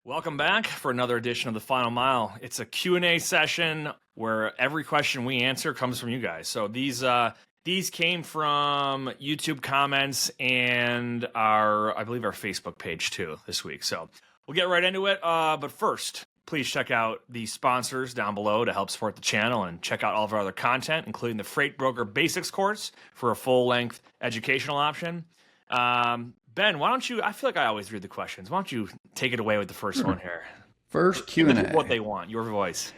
Welcome back for another edition of The Final Mile. It's a Q&A session where every question we answer comes from you guys. So these came from YouTube comments and I believe our Facebook page too this week. So we'll get right into it. But first, please check out the sponsors down below to help support the channel, and check out all of our other content, including the Freight Broker Basics course for a full-length educational option. Ben, why don't you, I feel like I always read the questions. Why don't you take it away with the first one here? First Q&A. What they want, your voice.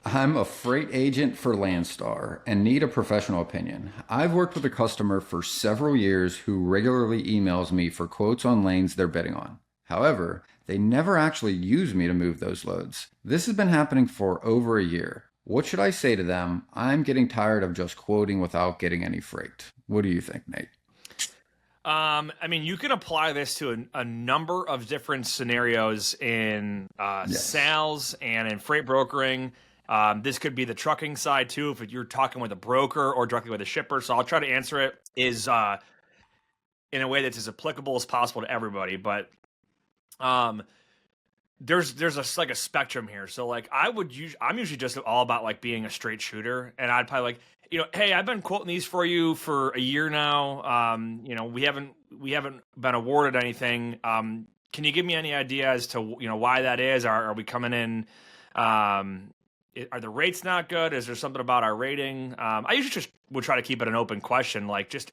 I'm a freight agent for Landstar and need a professional opinion. I've worked with a customer for several years who regularly emails me for quotes on lanes they're bidding on. However, they never actually use me to move those loads. This has been happening for over a year. What should I say to them? I'm getting tired of just quoting without getting any freight. What do you think, Nate? I mean, you can apply this to a number of different scenarios in sales and in freight brokering. This could be the trucking side too, if you're talking with a broker or directly with a shipper. So I'll try to answer it in a way that's as applicable as possible to everybody. But there's a spectrum here. So like I'm usually just all about like being a straight shooter, and I'd probably like, hey, I've been quoting these for you for a year now. We haven't been awarded anything. Can you give me any idea as to why that is? Are we coming in? Are the rates not good? Is there something about our rating? I usually just would try to keep it an open question, like just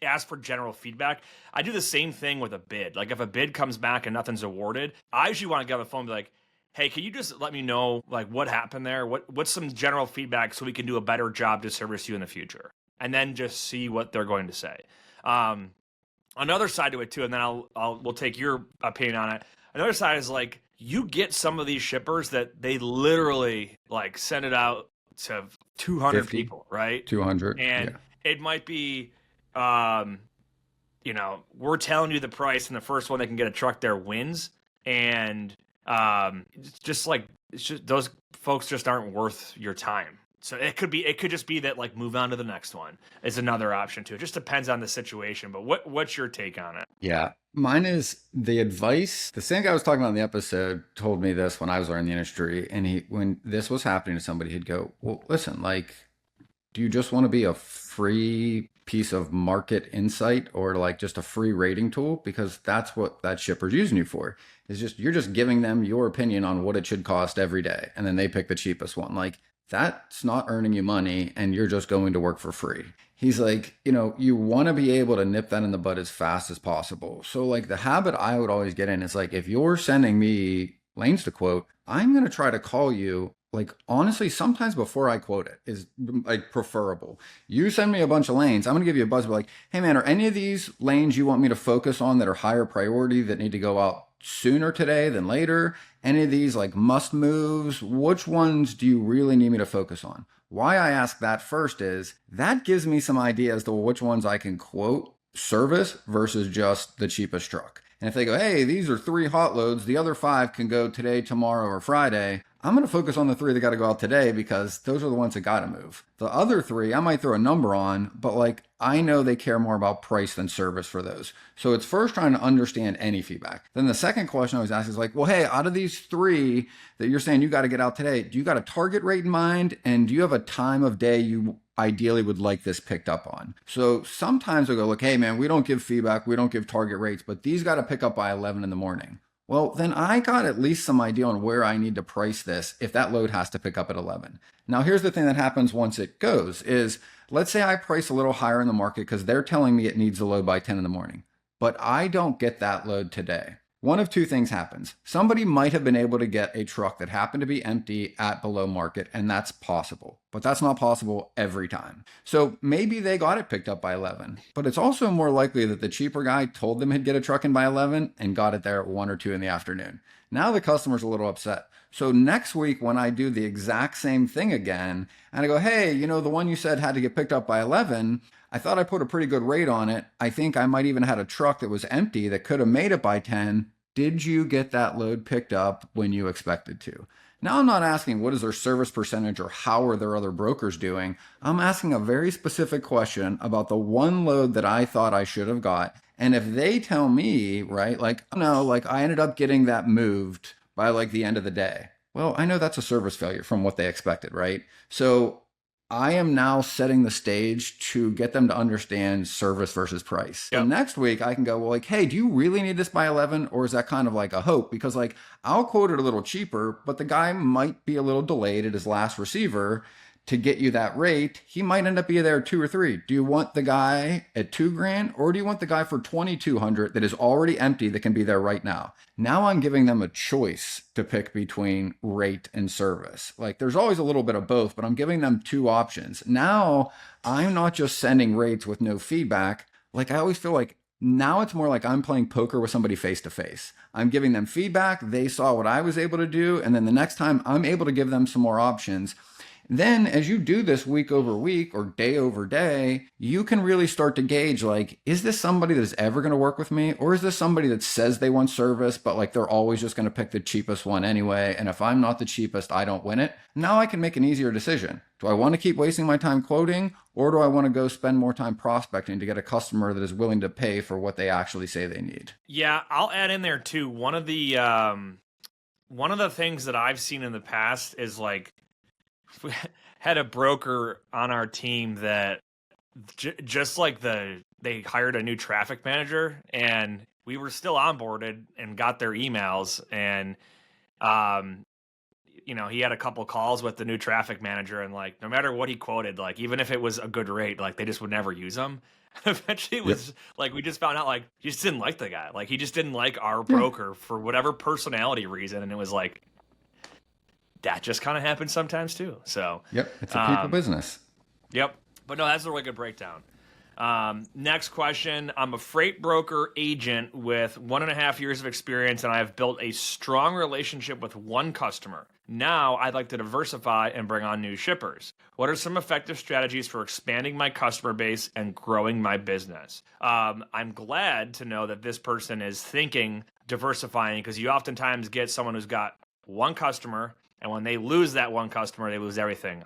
ask for general feedback. I do the same thing with a bid. Like if a bid comes back and nothing's awarded, I usually want to get on the phone and be like, hey, can you just let me know like what happened there? What's some general feedback so we can do a better job to service you in the future? And then just see what they're going to say. Another side to it too, and then we'll take your opinion on it. Another side is like you get some of these shippers that they literally like send it out to 200 50, people, right? 200. And it might be, we're telling you the price, and the first one that can get a truck there wins. And it's just those folks just aren't worth your time. So it could just be that like move on to the next one is another option too. It just depends on the situation. But what's your take on it? Yeah, mine is the advice. The same guy I was talking about in the episode told me this when I was learning the industry. And when this was happening to somebody, he'd go, well, listen, like, do you just want to be a free piece of market insight or like just a free rating tool? Because that's what that shipper's using you for. Is just, you're just giving them your opinion on what it should cost every day. And then they pick the cheapest one. Like, that's not earning you money, and you're just going to work for free. He's like, you want to be able to nip that in the bud as fast as possible. So like the habit I would always get in is like, if you're sending me lanes to quote, I'm going to try to call you. Like, honestly, sometimes before I quote it is like preferable. You send me a bunch of lanes, I'm going to give you a buzz, like, hey man, are any of these lanes you want me to focus on that are higher priority that need to go out sooner today than later? Any of these like must moves? Which ones do you really need me to focus on? Why I ask that first is that gives me some idea as to which ones I can quote service versus just the cheapest truck. And if they go, hey, these are 3 hot loads, the other 5 can go today, tomorrow, or Friday, I'm going to focus on the 3 that got to go out today because those are the ones that got to move. The other 3, I might throw a number on, but like I know they care more about price than service for those. So it's first trying to understand any feedback. Then the second question I always ask is like, well, hey, out of these 3 that you're saying you got to get out today, do you got a target rate in mind? And do you have a time of day you ideally would like this picked up on? So sometimes we'll go, look, hey man, we don't give feedback, we don't give target rates, but these got to pick up by 11 in the morning. Well, then I got at least some idea on where I need to price this if that load has to pick up at 11. Now, here's the thing that happens once it goes is, let's say I price a little higher in the market because they're telling me it needs a load by 10 in the morning, but I don't get that load today. One of 2 things happens. Somebody might have been able to get a truck that happened to be empty at below market, and that's possible, but that's not possible every time. So maybe they got it picked up by 11, but it's also more likely that the cheaper guy told them he'd get a truck in by 11 and got it there at 1 or 2 in the afternoon. Now the customer's a little upset. So next week when I do the exact same thing again, and I go, hey, the one you said had to get picked up by 11, I thought I put a pretty good rate on it. I think I might even had a truck that was empty that could have made it by 10. Did you get that load picked up when you expected to? Now I'm not asking what is their service percentage or how are their other brokers doing. I'm asking a very specific question about the one load that I thought I should have got. And if they tell me, right, like, no, like I ended up getting that moved by like the end of the day. Well, I know that's a service failure from what they expected, right? So I am now setting the stage to get them to understand service versus price. So Yep. next week I can go, well, like, hey, do you really need this by 11? Or is that kind of like a hope? Because like I'll quote it a little cheaper, but the guy might be a little delayed at his last receiver to get you that rate. He might end up being there 2 or 3. Do you want the guy at 2 grand, or do you want the guy for 2,200 that is already empty that can be there right now? Now I'm giving them a choice to pick between rate and service. Like there's always a little bit of both, but I'm giving them 2 options. Now I'm not just sending rates with no feedback. Like I always feel like now it's more like I'm playing poker with somebody face to face. I'm giving them feedback. They saw what I was able to do. And then the next time I'm able to give them some more options. Then as you do this week over week or day over day, you can really start to gauge like, is this somebody that's ever going to work with me? Or is this somebody that says they want service, but like they're always just going to pick the cheapest one anyway? And if I'm not the cheapest, I don't win it. Now I can make an easier decision. Do I want to keep wasting my time quoting, or do I want to go spend more time prospecting to get a customer that is willing to pay for what they actually say they need? Yeah, I'll add in there too. One of the things that I've seen in the past is like we had a broker on our team that just like they hired a new traffic manager, and we were still onboarded and got their emails, and he had a couple calls with the new traffic manager, and like no matter what he quoted, like even if it was a good rate, like they just would never use him. Eventually it was like we just found out like he just didn't like the guy. Like he just didn't like our broker for whatever personality reason, and it was like that just kind of happens sometimes too. So It's a people business. Yep. But no, that's a really good breakdown. Next question. I'm a freight broker agent with 1.5 years of experience, and I have built a strong relationship with one customer. Now I'd like to diversify and bring on new shippers. What are some effective strategies for expanding my customer base and growing my business? I'm glad to know that this person is thinking diversifying, because you oftentimes get someone who's got one customer, and when they lose that one customer, they lose everything.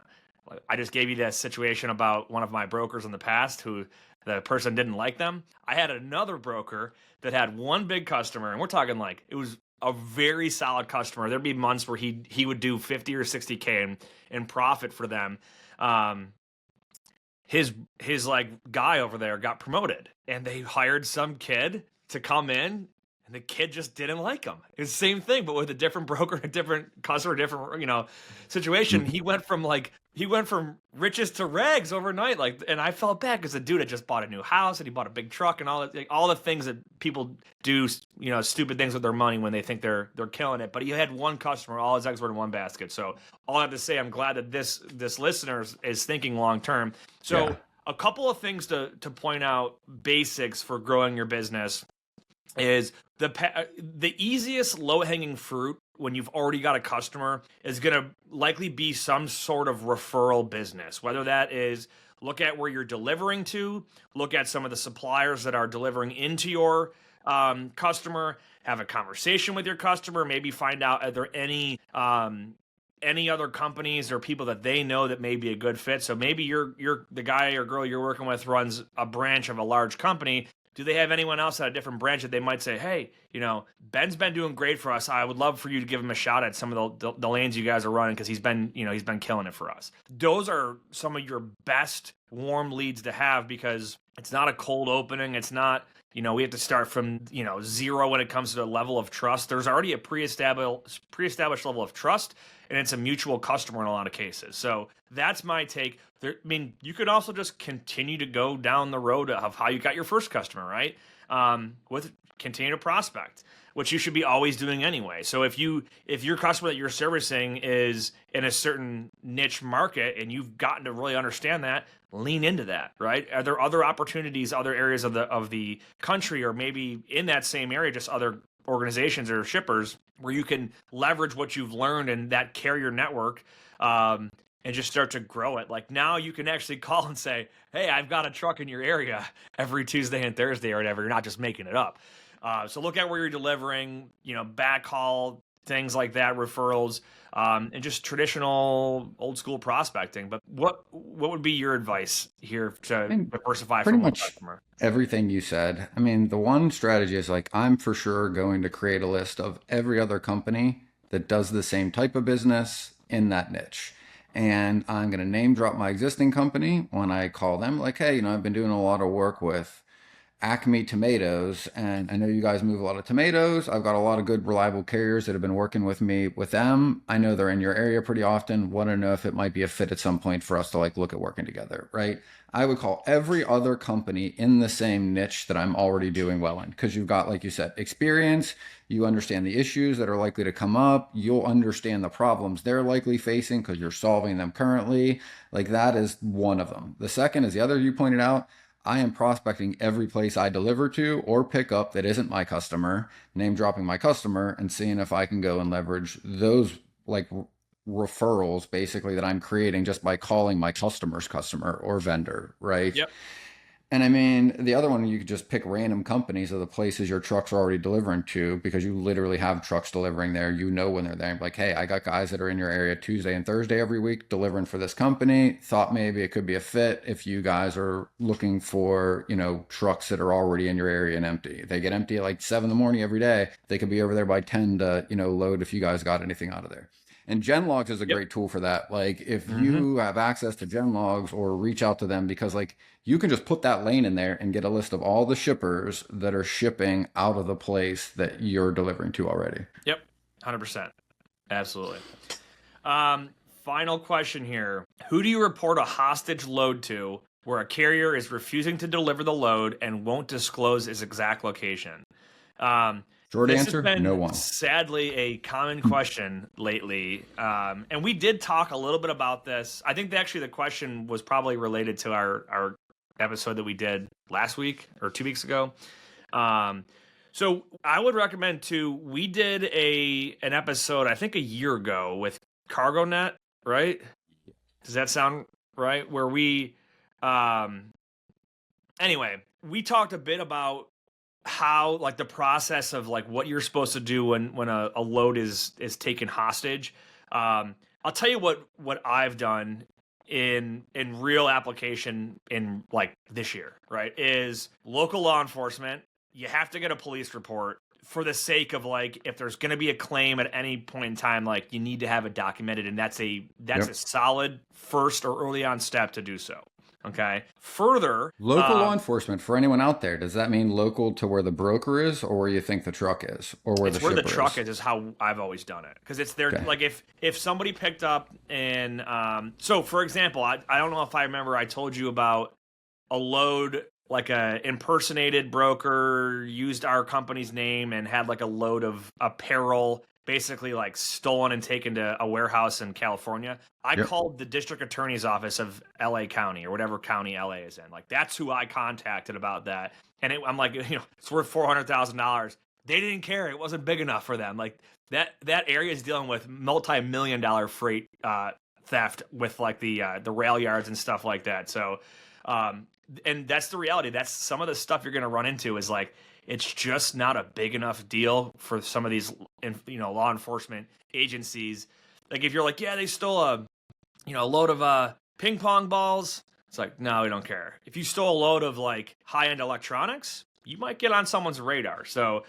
I just gave you that situation about one of my brokers in the past who the person didn't like them. I had another broker that had one big customer, and we're talking like it was a very solid customer. There'd be months where he would do 50 or 60K in profit for them. His like guy over there got promoted, and they hired some kid to come in. And the kid just didn't like him. It's the same thing, but with a different broker, a different customer, different, situation. He went from riches to rags overnight. Like, and I felt bad because the dude had just bought a new house and he bought a big truck and all the things that people do, stupid things with their money when they think they're killing it. But he had one customer, all his eggs were in one basket. So all I have to say, I'm glad that this listener is thinking long term. So a couple of things to point out, basics for growing your business is the easiest low-hanging fruit when you've already got a customer is going to likely be some sort of referral business, whether that is look at where you're delivering to, look at some of the suppliers that are delivering into your customer, have a conversation with your customer, maybe find out are there any other companies or people that they know that may be a good fit. So maybe you're the guy or girl you're working with runs a branch of a large company. Do they have anyone else at a different branch that they might say, hey, Ben's been doing great for us. I would love for you to give him a shot at some of the lanes you guys are running because he's been killing it for us. Those are some of your best warm leads to have because it's not a cold opening. It's not, we have to start from, zero when it comes to the level of trust. There's already a pre-established level of trust, and it's a mutual customer in a lot of cases. So that's my take. You could also just continue to go down the road of how you got your first customer, right? With continue to prospect, which you should be always doing anyway. So if your customer that you're servicing is in a certain niche market and you've gotten to really understand that, lean into that, right? Are there other opportunities, other areas of the country, or maybe in that same area, just other organizations or shippers where you can leverage what you've learned in that carrier network and just start to grow it. Like now you can actually call and say, hey, I've got a truck in your area every Tuesday and Thursday or whatever. You're not just making it up. So look at where you're delivering, backhaul, things like that, referrals, and just traditional old school prospecting. But what would be your advice here to diversify from one customer? Everything you said. The one strategy is like, I'm for sure going to create a list of every other company that does the same type of business in that niche. And I'm going to name drop my existing company when I call them, like, hey, I've been doing a lot of work with Acme Tomatoes, and I know you guys move a lot of tomatoes. I've got a lot of good, reliable carriers that have been working with me with them. I know they're in your area pretty often. Want to know if it might be a fit at some point for us to like look at working together, right? I would call every other company in the same niche that I'm already doing well in because you've got, like you said, experience. You understand the issues that are likely to come up. You'll understand the problems they're likely facing because you're solving them currently. Like that is one of them. The second is the other you pointed out. I am prospecting every place I deliver to or pick up that isn't my customer, name dropping my customer and seeing if I can go and leverage those like referrals basically that I'm creating just by calling my customer's customer or vendor, right? Yep. And I mean, the other one, you could just pick random companies of the places your trucks are already delivering to because you literally have trucks delivering there. You know when they're there. Like, hey, I got guys that are in your area Tuesday and Thursday every week delivering for this company. Thought maybe it could be a fit if you guys are looking for, trucks that are already in your area and empty. They get empty at like 7 in the morning every day. They could be over there by 10 to, load if you guys got anything out of there. And Genlogs is a Yep. great tool for that. Like if Mm-hmm. you have access to Genlogs or reach out to them because like you can just put that lane in there and get a list of all the shippers that are shipping out of the place that you're delivering to already. Yep. 100%. Absolutely. Final question here. Who do you report a hostage load to where a carrier is refusing to deliver the load and won't disclose its exact location? Short This has answer, no been one. sadly a common question lately. And we did talk a little bit about this. I think actually the question was probably related to our episode that we did last week or 2 weeks ago. So I would recommend too, we did an episode, I think a year ago with CargoNet, right? Does that sound right? Where anyway, we talked a bit about how like the process of like what you're supposed to do when a load is taken hostage. I'll tell you what I've done in real application in like this year, right? Is local law enforcement. You have to get a police report for the sake of like if there's going to be a claim at any point in time, like you need to have it documented, and that's a Yep. solid first or early on step to do so. Okay. Further, Local law enforcement, for anyone out there, does that mean local to where the broker is or where you think the truck is or where the it's where the shipper truck is? is how I've always done it because it's there. Okay. Like if somebody picked up and so for example, I don't know if I remember I told you about a load like a impersonated broker used our company's name and had like a load of apparel basically like stolen and taken to a warehouse in California. I Yep. called the district attorney's office of LA County or whatever county LA is in. Like that's who I contacted about that. And I'm like, it's worth $400,000. They didn't care. It wasn't big enough for them. Like that area is dealing with multi-million-dollar freight theft with like the rail yards and stuff like that. So and that's the reality. That's some of the stuff you're going to run into is like it's just not a big enough deal for some of these law enforcement agencies. Like if you're like, yeah, they stole a load of ping pong balls, it's like, no, we don't care. If you stole a load of like high end electronics, you might get on someone's radar. So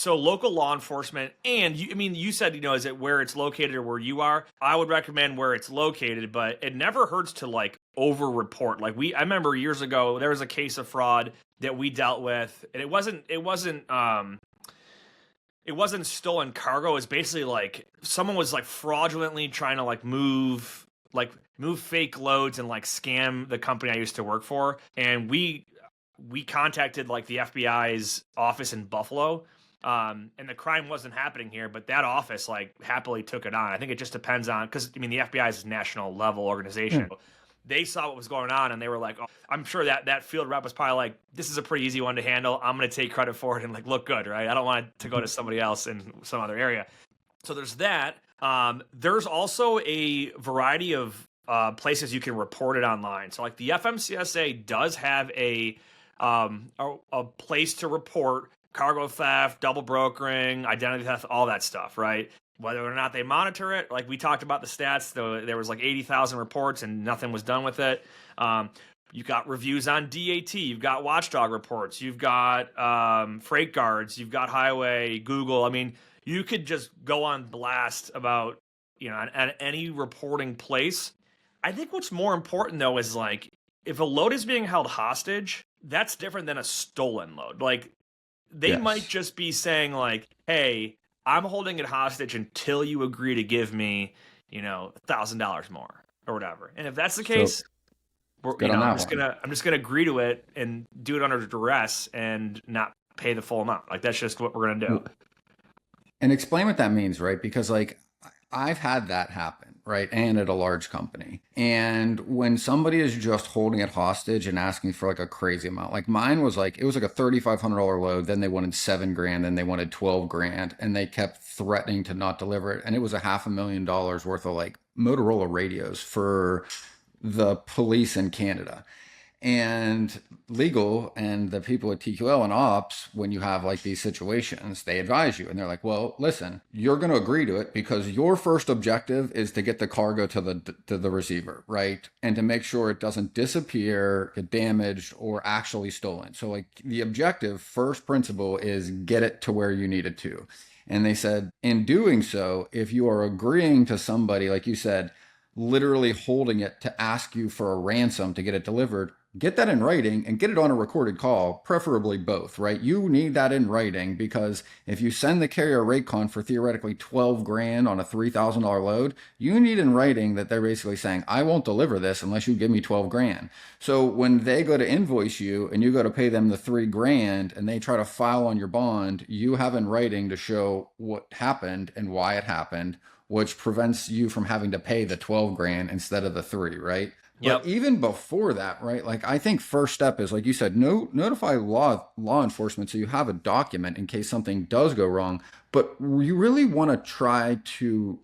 local law enforcement, and you said, is it where it's located or where you are? I would recommend where it's located, but it never hurts to like over report. Like I remember years ago, there was a case of fraud that we dealt with, and it wasn't stolen cargo. It was basically like someone was like fraudulently trying to like move fake loads and like scam the company I used to work for. And we contacted like the FBI's office in Buffalo. And the crime wasn't happening here, but that office like happily took it on. I think it just depends on, because the FBI is a national level organization. They saw what was going on and they were like, oh, I'm sure that field rep was probably like, this is a pretty easy one to handle. I'm going to take credit for it and like look good, right? I don't want it to go to somebody else in some other area. So there's that. There's also a variety of places you can report it online. So like the FMCSA does have a place to report cargo theft, double brokering, identity theft, all that stuff, right? Whether or not they monitor it, like we talked about the stats, there was like 80,000 reports and nothing was done with it. You've got reviews on DAT, you've got watchdog reports, you've got freight guards, you've got highway, Google. I mean, you could just go on blast about, at any reporting place. I think what's more important though is like, if a load is being held hostage, that's different than a stolen load. Like, they might Yes. just be saying like, "Hey, I'm holding it hostage until you agree to give me, $1,000 more or whatever." And if that's the So case, we're, good on that one. I'm just gonna agree to it and do it under duress and not pay the full amount. Like, that's just what we're gonna do. And explain what that means, right? Because like I've had that happen, right? And at a large company. And when somebody is just holding it hostage and asking for like a crazy amount, like mine was like, it was like a $3,500 load. Then they wanted 7 grand, then they wanted 12 grand, and they kept threatening to not deliver it. And it was a $500,000 worth of like Motorola radios for the police in Canada. And legal and the people at TQL and ops, when you have like these situations, they advise you and they're like, well, listen, you're going to agree to it because your first objective is to get the cargo to the receiver, right? And to make sure it doesn't disappear, get damaged, or actually stolen. So like the objective, first principle is get it to where you need it to. And they said, in doing so, if you are agreeing to somebody, like you said, literally holding it to ask you for a ransom to get it delivered, get that in writing and get it on a recorded call, preferably both, right? You need that in writing because if you send the carrier Raycon for theoretically 12 grand on a $3,000 load, you need in writing that they're basically saying, I won't deliver this unless you give me 12 grand. So when they go to invoice you and you go to pay them the 3 grand and they try to file on your bond, you have in writing to show what happened and why it happened, which prevents you from having to pay the 12 grand instead of the three, right? But Yep. even before that, right? Like I think first step is like you said, notify law enforcement so you have a document in case something does go wrong. But you really want to try to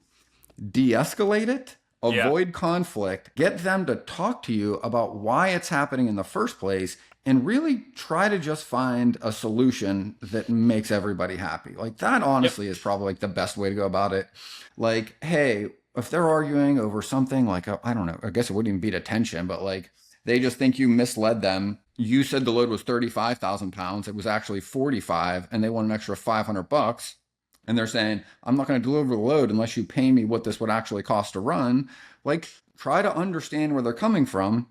de-escalate it, Yeah. avoid conflict, get them to talk to you about why it's happening in the first place, and really try to just find a solution that makes everybody happy. Like that Yep. honestly is probably like the best way to go about it. Like, hey, if they're arguing over something like I don't know, I guess it wouldn't even be detention, but like they just think you misled them. You said the load was 35,000 pounds. It was actually 45, and they want an extra $500. And they're saying, I'm not going to deliver the load unless you pay me what this would actually cost to run. Like, try to understand where they're coming from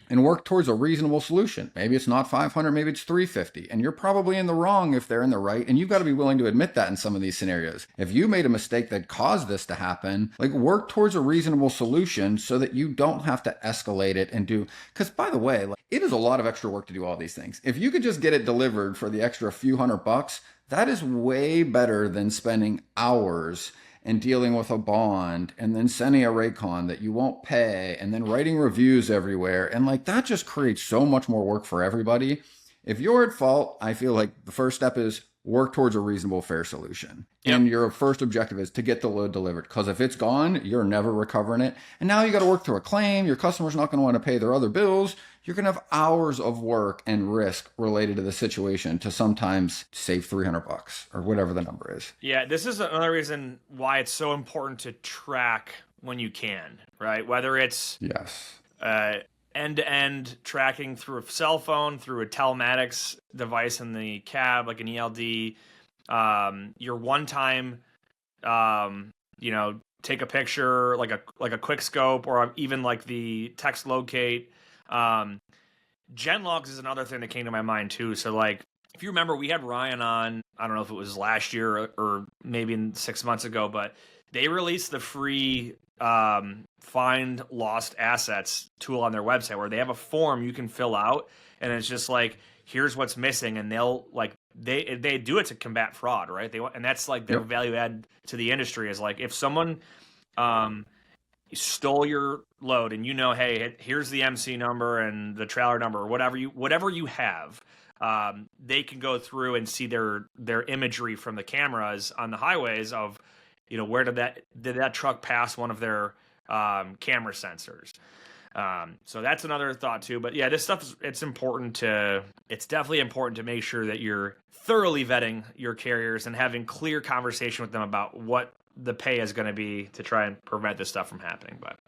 and work towards a reasonable solution. Maybe it's not 500, maybe it's 350. And you're probably in the wrong if they're in the right. And you've got to be willing to admit that in some of these scenarios. If you made a mistake that caused this to happen, like work towards a reasonable solution so that you don't have to escalate it and do, because by the way, like, it is a lot of extra work to do all these things. If you could just get it delivered for the extra few $100, that is way better than spending hours and dealing with a bond and then sending a Raycon that you won't pay and then writing reviews everywhere. And like that just creates so much more work for everybody. If you're at fault, I feel like the first step is work towards a reasonable, fair solution. Yep. And your first objective is to get the load delivered. Because if it's gone, you're never recovering it. And now you got to work through a claim. Your customer's not going to want to pay their other bills. You're going to have hours of work and risk related to the situation to sometimes save $300 or whatever the number is. Yeah. This is another reason why it's so important to track when you can, right? Whether it's Yes. uh, end-to-end tracking through a cell phone, through a telematics device in the cab, like an ELD, your one-time, take a picture, like a quick scope, or even like the text locate. Gen logs is another thing that came to my mind too. So like, if you remember, we had Ryan on, I don't know if it was last year or maybe 6 months ago, but they released the free find lost assets tool on their website where they have a form you can fill out, and it's just like, here's what's missing, and they'll like they do it to combat fraud, right? And that's like their Yep. value add to the industry is like, if someone stole your load and hey, here's the MC number and the trailer number or whatever you have, they can go through and see their imagery from the cameras on the highways of, where did that truck pass one of their camera sensors. So that's another thought too. But yeah, this stuff it's definitely important to make sure that you're thoroughly vetting your carriers and having clear conversation with them about what the pay is going to be to try and prevent this stuff from happening. But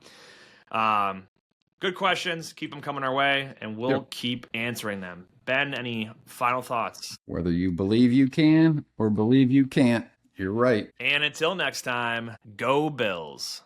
good questions. Keep them coming our way, and we'll keep answering them. Ben, any final thoughts? Whether you believe you can or believe you can't, You're right. And until next time, go Bills.